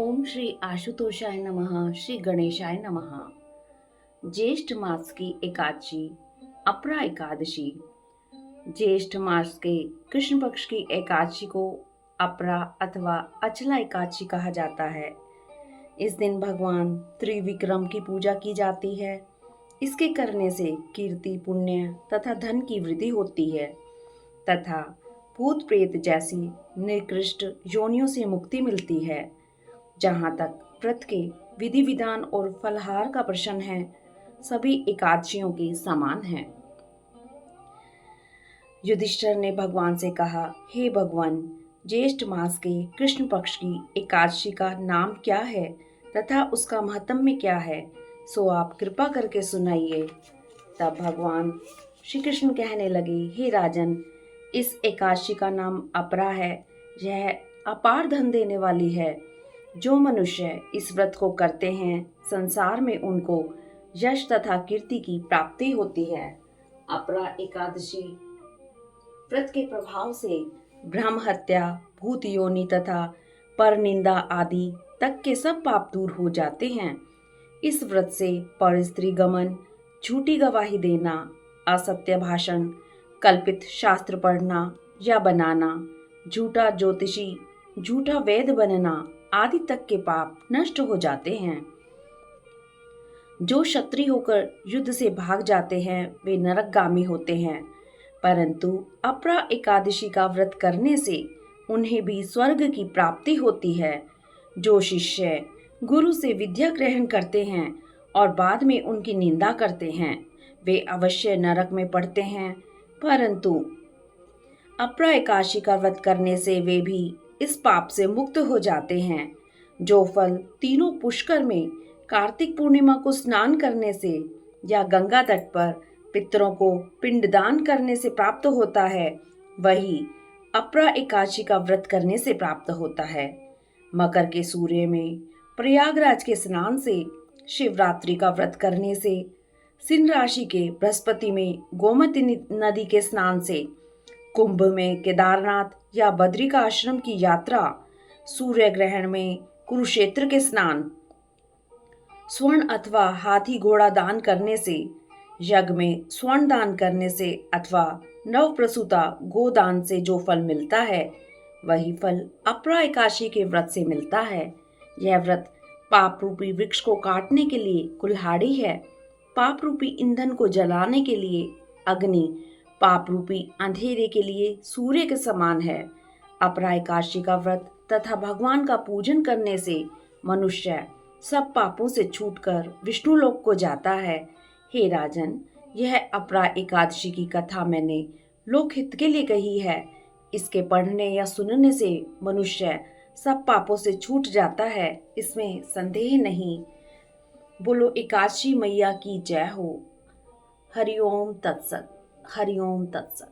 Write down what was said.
ओम श्री आशुतोषाय नमः। श्री गणेशाय नमः। ज्येष्ठ मास की एकादशी अपरा एकादशी। ज्येष्ठ मास के कृष्ण पक्ष की एकादशी को अपरा अथवा अचला एकादशी कहा जाता है। इस दिन भगवान त्रिविक्रम की पूजा की जाती है। इसके करने से कीर्ति, पुण्य तथा धन की वृद्धि होती है तथा भूत प्रेत जैसी निकृष्ट योनियों से मुक्ति मिलती है। जहाँ तक व्रत के विधि विधान और फलहार का प्रश्न है, सभी एकादशियों के समान हैं। युधिष्ठिर ने भगवान से कहा, हे भगवान, ज्येष्ठ मास के कृष्ण पक्ष की एकादशी का नाम क्या है तथा उसका महत्म्य क्या है, सो आप कृपा करके सुनाइए। तब भगवान श्री कृष्ण कहने लगे, हे राजन, इस एकादशी का नाम अपरा है। यह अपार धन देने वाली है। जो मनुष्य इस व्रत को करते हैं, संसार में उनको यश तथा कीर्ति की प्राप्ति होती है। अपरा एकादशी व्रत के प्रभाव से ब्रह्म हत्या, भूत योनि तथा पर निंदा आदि तक के सब पाप दूर हो जाते हैं। इस व्रत से पर स्त्री गमन, झूठी गवाही देना, असत्य भाषण, कल्पित शास्त्र पढ़ना या बनाना, झूठा ज्योतिषी, झूठा वेद बनना आदि तक के पाप नष्ट हो जाते हैं। जो क्षत्रिय होकर युद्ध से भाग जाते हैं, वे नरकगामी होते हैं, परंतु अपरा एकादशी का व्रत करने से उन्हें भी स्वर्ग की प्राप्ति होती है। जो शिष्य गुरु से विद्या ग्रहण करते हैं और बाद में उनकी निंदा करते हैं, वे अवश्य नरक में पड़ते हैं, परंतु अपरा एकादशी का व्रत करने से वे भी इस पाप से मुक्त हो जाते हैं। जो फल तीनों पुष्कर में कार्तिक पूर्णिमा को स्नान करने से या गंगा तट पर पितरों को पिंडदान करने से प्राप्त होता है, वही अपरा एकादशी का व्रत करने से प्राप्त होता है। मकर के सूर्य में प्रयागराज के स्नान से, शिवरात्रि का व्रत करने से, सिंह राशि के बृहस्पति में गोमती नदी के स्नान से, कुंभ में केदारनाथ या बद्री का आश्रम की यात्रा, सूर्य ग्रहण में कुरुक्षेत्र के स्नान, स्वर्ण अथवा हाथी घोड़ा दान करने से, यज्ञ में स्वर्ण दान करने से अथवा नव प्रसूता गोदान से जो फल मिलता है, वही फल अपरा एकादशी के व्रत से मिलता है। यह व्रत पाप रूपी वृक्ष को काटने के लिए कुल्हाड़ी है, पाप रूपी ईंधन को जलाने के लिए अग्नि, पाप रूपी अंधेरे के लिए सूर्य के समान है। अपरा एकादशी का व्रत तथा भगवान का पूजन करने से मनुष्य सब पापों से छूटकर विष्णु लोक को जाता है। हे राजन, यह अपरा एकादशी की कथा मैंने लोकहित के लिए कही है। इसके पढ़ने या सुनने से मनुष्य सब पापों से छूट जाता है, इसमें संदेह नहीं। बोलो एकादशी मैया की जय हो। हरिओम तत्सत। हरिओम तत्सत।